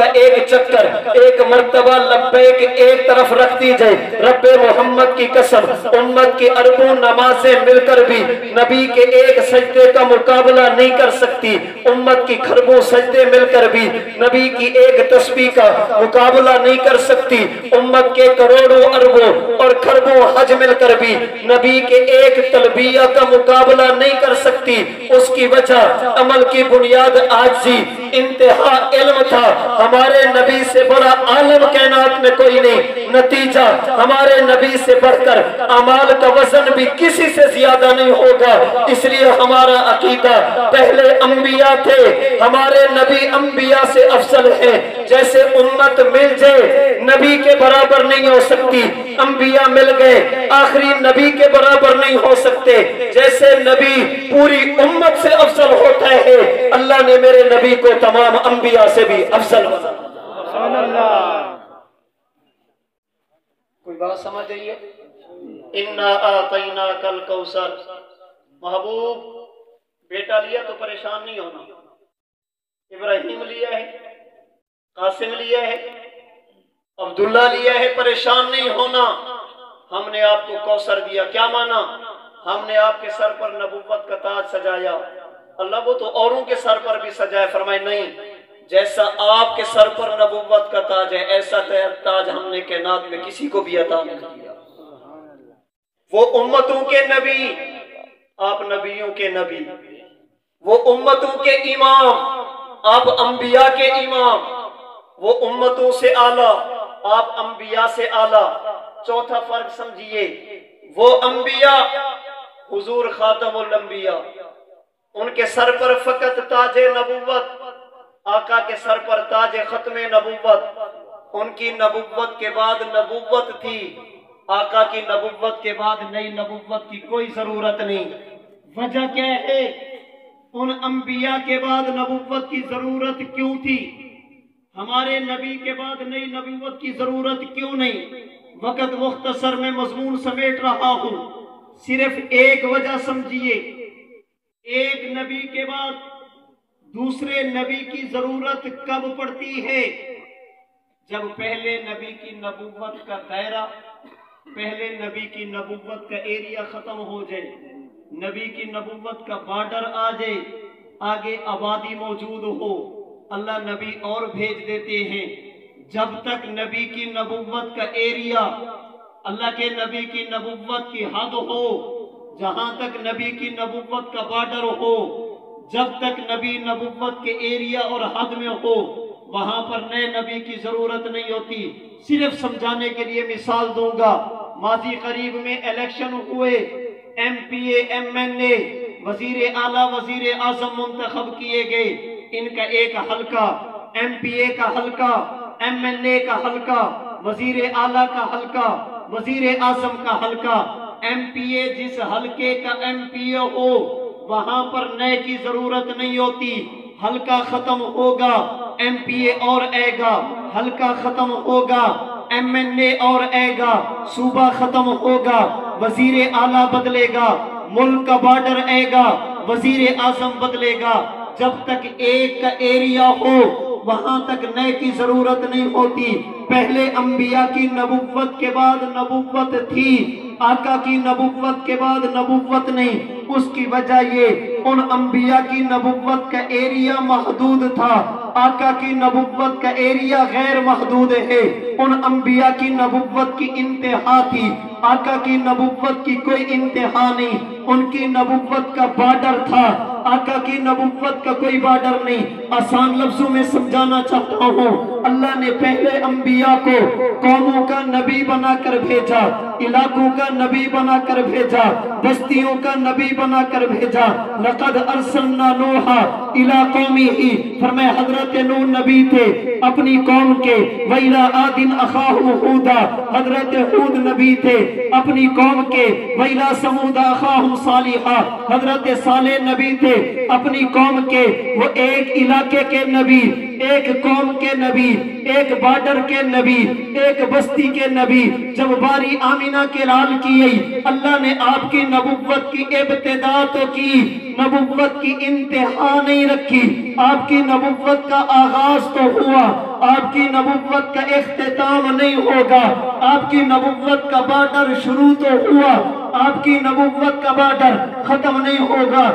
کا ایک چکر ایک مرتبہ لبیک ایک طرف رکھ دی جائے، رب محمد کی قسم امت کی اربوں نمازیں مل کر بھی نبی کے ایک سجدے کا مقابلہ نہیں کر سکتی، امت کی کھربوں سجدے مل کر بھی نبی کی ایک تسبیح کا مقابلہ نہیں کر سکتی، امت کے کروڑوں اربوں اور کھربوں حج مل کر بھی نبی کے ایک تلبیہ کا مقابلہ نہیں کر سکتی۔ اس کی وجہ عمل کی بنیاد عاجزی، انتہا علم تھا، ہمارے نبی سے بڑا عالم کائنات میں کوئی نہیں، نتیجہ ہمارے نبی سے بڑھ کر اعمال کا وزن بھی کسی سے زیادہ نہیں ہوگا، اس لیے ہمارا عقیدہ پہلے انبیاء تھے، ہمارے نبی انبیاء سے افضل ہیں، جیسے امت مل جائے نبی کے برابر نہیں ہو سکتی، انبیاء مل گئے آخری نبی کے برابر نہیں ہو سکتے، جیسے نبی پوری امت سے افضل ہوتا ہے اللہ نے میرے نبی کو تمام انبیاء سے بھی افضل بنا۔ سبحان اللہ، کوئی بات سمجھ آئیے؟ اِنَّا آتَيْنَاكَ الْكَوْثَرَ، محبوب بیٹا لیا تو پریشان نہیں ہونا، ابراہیم لیا ہے، قاسم لیا ہے، عبداللہ لیا ہے، پریشان نہیں ہونا، ہم نے آپ کو کوثر دیا، کیا مانا؟ ہم نے آپ کے سر پر نبوت کا تاج سجایا، اللہ وہ تو اوروں کے سر پر بھی سجائے، فرمائے نہیں، جیسا آپ کے سر پر نبوت کا تاج ہے ایسا تاج ہم نے کائنات میں کسی کو بھی عطا نہیں کیا۔ وہ امتوں کے نبی، آپ نبیوں کے نبی، وہ امتوں کے امام، آپ انبیاء کے امام، وہ امتوں سے اعلیٰ، آپ انبیاء سے اعلیٰ۔ چوتھا فرق سمجھیے، وہ انبیاء حضور خاتم الانبیاء، ان کے سر پر فقط تاج نبوت، آقا کے سر پر تاج ختم نبوت، ان کی نبوت کے بعد نبوت تھی، آقا کی نبوت کے بعد نئی نبوت کی کوئی ضرورت نہیں۔ وجہ کیا ہے؟ ان انبیاء کے بعد نبوت کی ضرورت کیوں تھی؟ ہمارے نبی کے بعد نئی نبوت کی ضرورت کیوں نہیں؟ وقت مختصر میں مضمون سمیٹ رہا ہوں، صرف ایک وجہ سمجھیے، ایک نبی کے بعد دوسرے نبی کی ضرورت کب پڑتی ہے؟ جب پہلے نبی کی نبوت کا دائرہ، پہلے نبی کی نبوت کا ایریا ختم ہو جائے، نبی کی نبوت کا بارڈر آ جائے، آگے آبادی موجود ہو، اللہ نبی اور بھیج دیتے ہیں۔ جب تک نبی کی نبوت کا ایریا، اللہ کے نبی کی نبوت کی حد ہو، جہاں تک نبی کی نبوت کا بارڈر ہو، جب تک نبی نبوت کے ایریا اور حد میں ہو، وہاں پر نئے نبی کی ضرورت نہیں ہوتی۔ صرف سمجھانے کے لیے مثال دوں گا، ماضی قریب میں الیکشن ہوئے، ایم پی اے، ایم این اے، وزیر اعلیٰ، وزیر اعظم منتخب کیے گئے، ان کا ایک حلقہ، ایم پی اے کا حلقہ، ایم این اے کا حلقہ، وزیر اعلیٰ کا حلقہ، وزیر اعظم کا حلقہ۔ ایم پی اے جس حلقے کا ایم پی اے ہو وہاں پر نئے کی ضرورت نہیں ہوتی، حلقہ ختم ہوگا ایم پی اے اور آئے گا، حلقہ ختم ہوگا ایم این اے اور آئے گا، صوبہ ختم ہوگا وزیر اعلیٰ بدلے گا، ملک کا بارڈر آئے گا وزیر اعظم بدلے گا۔ جب تک ایک کا ایریا ہو وہاں تک نئے کی ضرورت نہیں ہوتی۔ پہلے انبیاء کی نبوت کے بعد نبوت تھی، آقا کی نبوت کے بعد نبوت نہیں۔ اس کی وجہ یہ، ان انبیاء کی نبوت کا ایریا محدود تھا، آقا کی نبوت کا ایریا غیر محدود ہے۔ ان انبیاء کی نبوت کی انتہا تھی، آقا کی نبوت کی کوئی انتہا نہیں۔ ان کی نبوت کا بارڈر تھا، آقا کی نبوت کا کوئی بارڈر نہیں۔ آسان لفظوں میں سمجھانا چاہتا ہوں، اللہ نے پہلے انبیاء کو قوموں کا نبی بنا کر بھیجا، علاقوں کا نبی بنا کر بھیجا، بستیوں کا نبی بنا کر بھیجا۔ لقد ارسلنا نوحا الی قومہ، فرمایا حضرت نوح نبی تھے اپنی قوم کے، وَإِلَىٰ عَادٍ أَخَاهُمْ هُودًا، حضرت ہود نبی تھے اپنی قوم کے، وَإِلَىٰ ثَمُودَ أَخَاهُمْ صَالِحًا، حضرت صالح نبی تھے اپنی قوم کے۔ وہ ایک علاقے کے نبی ایک قوم کے نبی، ایک بارڈر کے نبی، ایک بستی کے نبی جب باری آمینہ کے لال کی گئی، اللہ نے آپ کی نبوت کی ابتدا تو کی، نبوت کی انتہا نہیں رکھی۔ آپ کی نبوت کا آغاز تو ہوا، آپ کی نبوت کا اختتام نہیں ہوگا۔ آپ کی نبوت کا بارڈر شروع تو ہوا، آپ کی نبوت کا بارڈر ختم نہیں ہوگا۔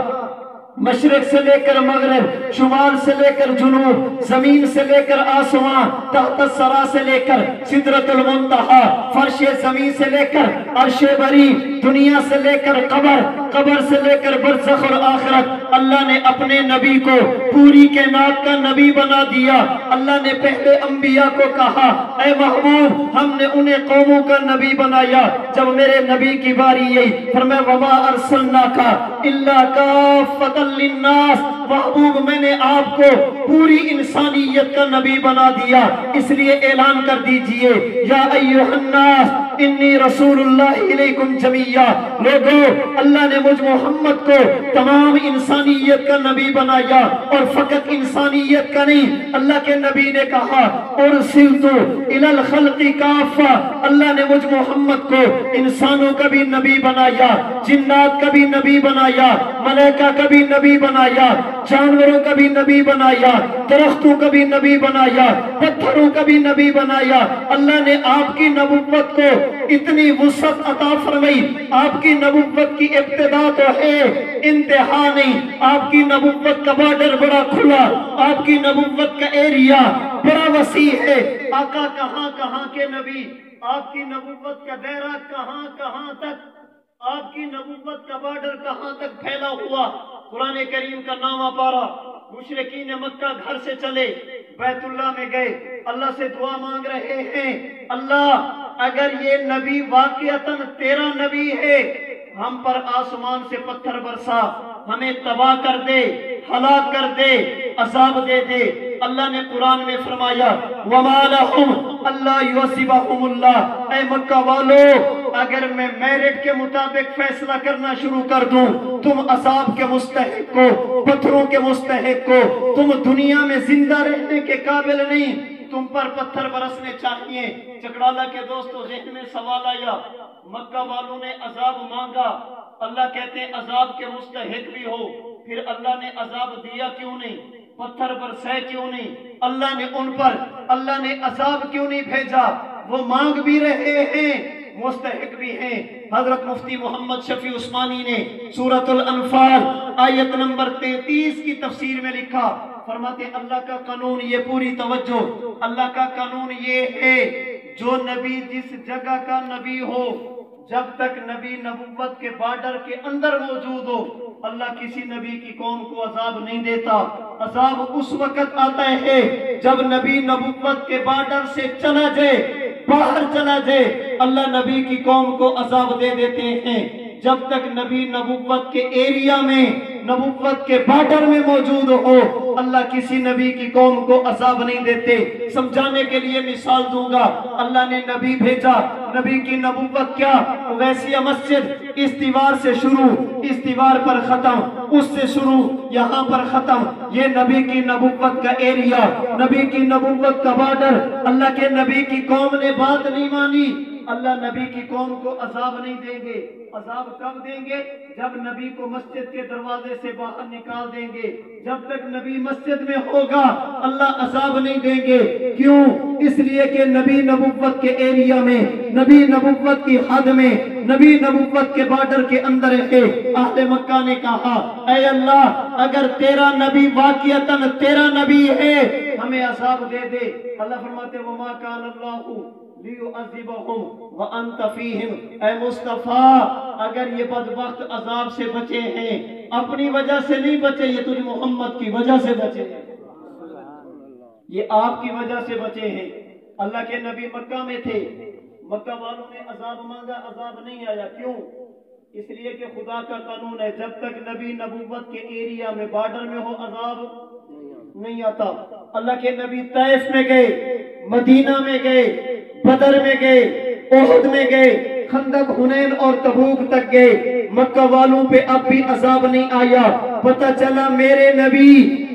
مشرق سے لے کر مغرب، شمال سے لے کر جنوب، زمین سے لے کر آسمان، تحت الثری سے لے کر سدرۃ المنتہا، فرش زمین سے لے کر عرش بری، دنیا سے لے کر قبر، قبر سے لے کر برزخ اور آخرت، اللہ نے اپنے نبی کو پوری کائنات کا نبی بنا دیا۔ اللہ نے پہلے انبیاء کو کہا اے محبوب ہم نے انہیں قوموں کا نبی بنایا، جب میرے نبی کی باری آئی فرمایا وما ارسلناک الا کافۃ للناس، محبوب میں نے آپ کو پوری انسانیت کا نبی بنا دیا، اس لیے اعلان کر دیجئے یا ایھا الناس انی رسول اللہ علیکم جمیعا، لوگو اللہ نے مجھ محمد کو تمام انسانیت کا نبی بنایا، اور فقط انسانیت کا نہیں، اللہ کے نبی نے کہا ارسلت الی الخلق کافہ، اللہ نے مجھ محمد کو انسانوں کا بھی نبی بنایا، جنات کا بھی نبی بنایا، ملائکہ کا بھی نبی بنایا، جانوروں کا بھی نبی بنایا، درختوں کا بھی نبی بنایا، پتھروں کا بھی نبی بنایا۔ اللہ نے آپ کی نبوت کو اتنی وسعت عطا فرمائی، آپ کی نبوت کی ابتدا تو ہے انتہا نہیں، آپ کی نبوت کا بارڈر بڑا کھلا، آپ کی نبوت کا ایریا بڑا وسیع ہے۔ آقا کہاں کہاں کے نبی، آپ کی نبوت کا دائرہ کہاں کہاں تک، آپ کی نبوت کا بارڈر کہاں تک پھیلا ہوا۔ قرآن کریم کا نامہ پارا، مشرکین مکہ گھر سے چلے بیت اللہ میں گئے، اللہ سے دعا مانگ رہے ہیں اللہ اگر یہ نبی واقعتاً تیرا نبی ہے، ہم پر آسمان سے پتھر برسا، ہمیں تباہ کر دے، ہلاک کر دے، عذاب دے دے۔ اللہ نے قرآن میں فرمایا وَمَا لَهُمْ أَلَّا يُعَذِّبَهُمُ اللَّهُ، اے مکہ والو اگر میں میرٹ کے مطابق فیصلہ کرنا شروع کر دوں، تم عذاب کے مستحق کو، پتھروں کے مستحق کو، تم دنیا میں زندہ رہنے کے قابل نہیں، تم پر پتھر برسنے چاہیے۔ چکڑالہ کے دوستو ذہن میں سوال آیا، مکہ والوں نے عذاب مانگا، اللہ کہتے ہیں عذاب کے مستحق بھی ہو، پھر اللہ نے عذاب دیا کیوں نہیں، پتھر برسائے کیوں نہیں، اللہ نے ان پر اللہ نے عذاب کیوں نہیں بھیجا؟ وہ مانگ بھی رہے ہیں، مستحق بھی ہیں۔ حضرت مفتی محمد شفیع عثمانی نے سورۃ الانفال آیت نمبر 33 کی تفسیر میں لکھا، فرماتے اللہ کا قانون یہ، پوری توجہ، اللہ کا قانون یہ ہے جو نبی جس جگہ کا نبی ہو، جب تک نبی نبوت کے بارڈر کے اندر موجود ہو، اللہ کسی نبی کی قوم کو عذاب نہیں دیتا۔ عذاب اس وقت آتا ہے جب نبی نبوت کے بارڈر سے چلا جائے، باہر چلا جائے، اللہ نبی کی قوم کو عذاب دے دیتے ہیں۔ جب تک نبی نبوت کے ایریا میں، نبوت کے بارڈر میں موجود ہو، اللہ کسی نبی کی قوم کو عذاب نہیں دیتے۔ سمجھانے کے لیے مثال دوں گا، اللہ نے نبی بھیجا، نبی کی نبوت کیا؟ ویسیہ مسجد، اس دیوار سے شروع، اس دیوار پر ختم، اس سے شروع، یہاں پر ختم، یہ نبی کی نبوت کا ایریا، نبی کی نبوت کا بارڈر۔ اللہ کے نبی کی قوم نے بات نہیں مانی، اللہ نبی کی قوم کو عذاب نہیں دیں گے۔ عذاب کب دیں گے؟ جب نبی کو مسجد کے دروازے سے باہر نکال دیں گے۔ جب تک نبی مسجد میں ہوگا اللہ عذاب نہیں دیں گے۔ کیوں؟ اس لیے کہ نبی نبوت کے ایریا میں، نبی نبوت کی حد میں، نبی نبوت کے بارڈر کے اندر ہے۔ اہل مکہ نے کہا اے اللہ اگر تیرا نبی واقعتاً تیرا نبی ہے ہمیں عذاب دے دے۔ اللہ فرماتے وما کان اللہ لیعذبہم وانت فیہم، اے مصطفیٰ اگر یہ بدبخت عذاب سے بچے ہیں اپنی وجہ سے نہیں بچے، یہ تجھ محمد کی وجہ سے بچے ہیں، یہ آپ کی وجہ سے بچے ہیں۔ اللہ کے نبی مکہ میں تھے، مکہ والوں نے عذاب مانگا، عذاب نہیں آیا۔ کیوں؟ اس لیے کہ خدا کا قانون ہے جب تک نبی نبوت کے ایریا میں، بارڈر میں ہو، عذاب نہیں آتا۔ اللہ کے نبی طائف میں گئے، مدینہ میں گئے، بدر میں گئے، احد میں گئے، خندق، حنین اور تبوک تک گئے، مکہ والوں پہ اب بھی عذاب نہیں آیا۔ پتہ چلا میرے نبی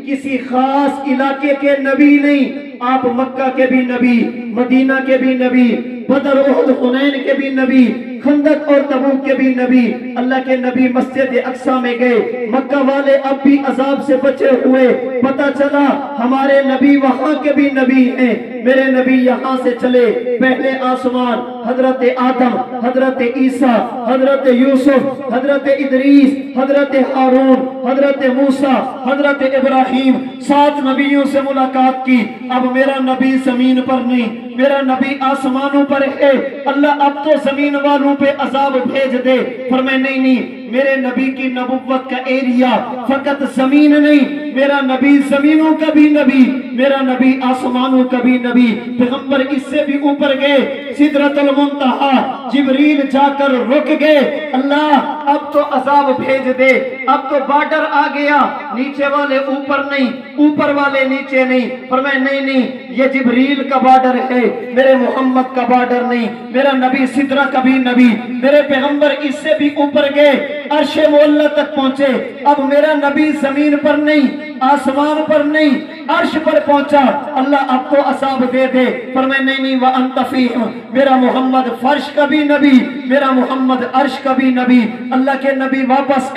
کسی خاص علاقے کے نبی نہیں، آپ مکہ کے بھی نبی، مدینہ کے بھی نبی، بدر احد حنین کے بھی نبی، خندق اور تبوک کے بھی نبی۔ اللہ کے نبی مسجد اقصی میں گئے، مکہ والے اب بھی عذاب سے بچے ہوئے، پتہ چلا ہمارے نبی وہاں کے بھی نبی ہیں۔ میرے نبی یہاں سے چلے، پہلے آسمان، حضرت آدم، حضرت عیسیٰ، حضرت یوسف، حضرت ادریس، حضرت ہارون، حضرت موسیٰ، حضرت ابراہیم، 7 نبیوں سے ملاقات کی۔ اب میرا نبی زمین پر نہیں، میرا نبی آسمانوں پر ہے۔ اللہ اب تو زمین والوں پہ عذاب بھیج دے۔ فرمائے نہیں، میرے نبی کی نبوت کا ایریا فقط زمین نہیں، میرا نبی زمینوں کا بھی نبی، میرا نبی آسمانوں کا بھی نبی۔ پیغمبر اس سے بھی اوپر گئے، سدرۃ المنتہا، جبریل جا کر رک گئے۔ اللہ اب تو عذاب بھیج دے، اب تو بارڈر آ گیا، نیچے والے اوپر نہیں، اوپر والے نیچے نہیں۔ فرمائے نہیں، یہ جبریل کا بارڈر ہے، میرے محمد کا بارڈر نہیں، میرا نبی سدرہ کا بھی نبی۔ میرے پیغمبر اس سے بھی اوپر گئے، عرش معلیٰ تک پہنچے۔ اب میرا نبی زمین پر نہیں، آسمان پر نہیں، عرش پر پہنچا۔ اللہ اب تو عذاب دے دے۔ فرمائے نہیں، وَأَنْتَ فِيهِمْ، میرا محمد فرش کا بھی نبی، میرا محمد عرش کا بھی نبی۔ اللہ کے نبی واپس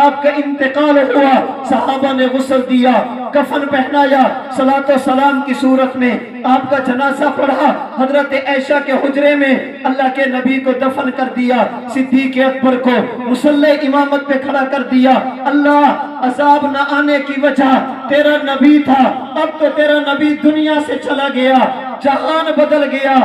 آپ کا انتقال ہوا، صحابہ نے غسل دیا، کفن پہنایا، صلاۃ و سلام کی صورت میں آپ کا جنازہ پڑھا، حضرت عائشہ کے حجرے میں اللہ کے نبی کو دفن کر دیا، صدیق اکبر کو مصلی امامت پہ کھڑا کر دیا۔ اللہ عذاب نہ آنے کی وجہ تیرا نبی تھا، اب تو تیرا نبی دنیا سے چلا گیا، جہان بدل گیا،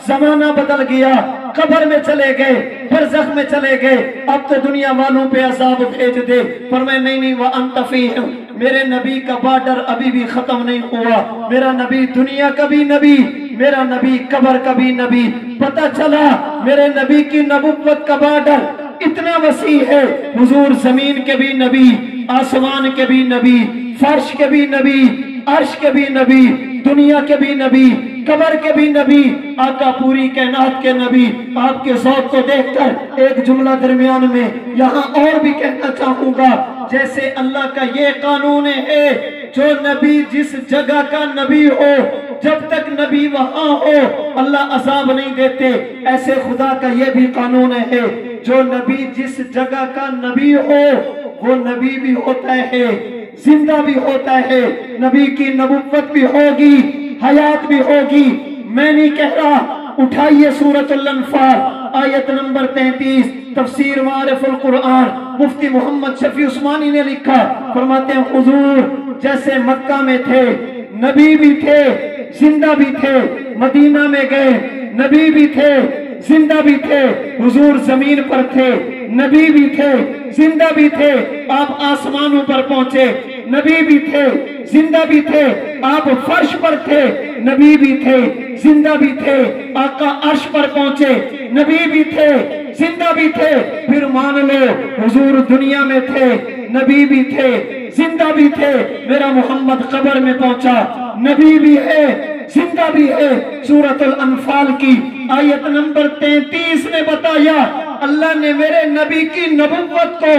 زمانہ بدل گیا، قبر میں چلے گئے، برزخ میں چلے گئے، اب تو دنیا والوں پہ عذاب بھیج دے۔ فرمائے نہیں، وَأَنْتَ فِيهِمْ، میرے نبی کا بارڈر ابھی بھی ختم نہیں ہوا، میرا نبی دنیا کا بھی نبی، میرا نبی قبر کا بھی نبی۔ پتہ چلا میرے نبی کی نبوت کا بارڈر اتنا وسیع ہے، حضور زمین کے بھی نبی، آسمان کے بھی نبی، فرش کے بھی نبی، عرش کے بھی نبی، دنیا کے بھی نبی، قبر کے بھی نبی، آقا پوری کائنات کے نبی۔ آپ کے ذوق کو دیکھ کر ایک جملہ درمیان میں یہاں اور بھی کہنا چاہوں گا، جیسے اللہ کا یہ قانون ہے، جو نبی جس جگہ کا نبی ہو، جب تک نبی وہاں ہو اللہ عذاب نہیں دیتے، ایسے خدا کا یہ بھی قانون ہے، جو نبی جس جگہ کا نبی ہو وہ نبی بھی ہوتا ہے، زندہ بھی ہوتا ہے، نبی کی نبوت بھی ہوگی، حیات بھی ہوگی۔ میں نہیں کہہ رہا، اٹھائیے سورۃ الانفال آیت نمبر 33، تفسیر معارف القرآن، مفتی محمد شفیع عثمانی نے لکھا، فرماتے ہیں حضور جیسے مکہ میں تھے، نبی بھی تھے، زندہ بھی تھے، مدینہ میں گئے، نبی بھی تھے، زندہ بھی تھے، حضور زمین پر تھے، نبی بھی تھے، زندہ بھی تھے، آپ آسمانوں پر پہنچے، نبی بھی تھے، زندہ بھی تھے، آپ فرش پر تھے، نبی بھی تھے، زندہ بھی تھے، آقا عرش پر پہنچے، نبی بھی تھے، زندہ بھی تھے۔ پھر مان لو حضور دنیا میں تھے، نبی بھی تھے، زندہ بھی تھے، میرا محمد قبر میں پہنچا، نبی بھی ہے، زندہ بھی ہے۔ سورۃ الانفال کی آیت نمبر 33 نے بتایا اللہ نے میرے نبی کی نبوت کو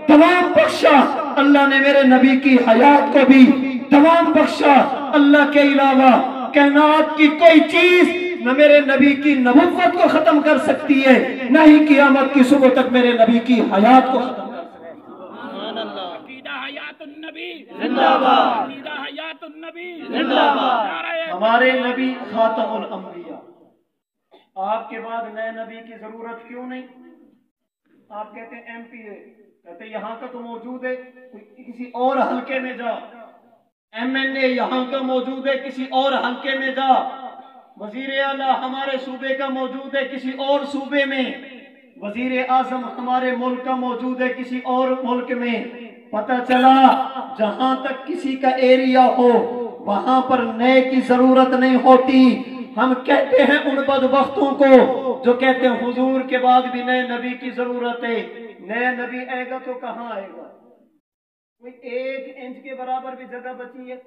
تمام بخشا، اللہ نے میرے نبی کی حیات کو بھی تمام بخشا۔ اللہ کے علاوہ کائنات کی کوئی چیز نہ میرے نبی کی نبوت کو ختم کر سکتی ہے، نہ ہی قیامت کی صبح تک میرے نبی کی حیات کو ختم کر سکتی ہے۔ سبحان اللہ۔ عقیدہ حیات النبی زندہ باد، عقیدہ حیات النبی زندہ باد۔ ہمارے نبی خاتم الانبیاء، آپ کے بعد نئے نبی کی ضرورت کیوں نہیں؟ آپ کہتے ہیں ایم پی ہے، کہتے یہاں کا تو موجود ہے، کسی اور حلقے میں جا، ایم این اے یہاں کا موجود ہے، کسی اور حلقے میں جا، وزیر اعلیٰ ہمارے صوبے کا موجود ہے کسی اور صوبے میں، وزیر اعظم ہمارے ملک کا موجود ہے کسی اور ملک میں۔ پتہ چلا جہاں تک کسی کا ایریا ہو وہاں پر نئے کی ضرورت نہیں ہوتی۔ ہم کہتے ہیں ان بدبختوں کو جو کہتے ہیں حضور کے بعد بھی نئے نبی کی ضرورت ہے، نئے نبی آئے گا تو کہاں آئے گا؟ کوئی 1 انچ کے برابر بھی جگہ بچی ہے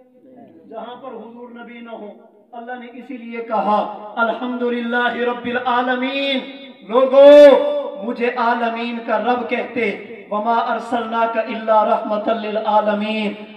جہاں پر حضور نبی نہ ہو؟ اللہ نے اسی لیے کہا الحمدللہ رب العالمین، لوگو مجھے عالمین کا رب کہتے، وما ارسلناک الا رحمتا للعالمین،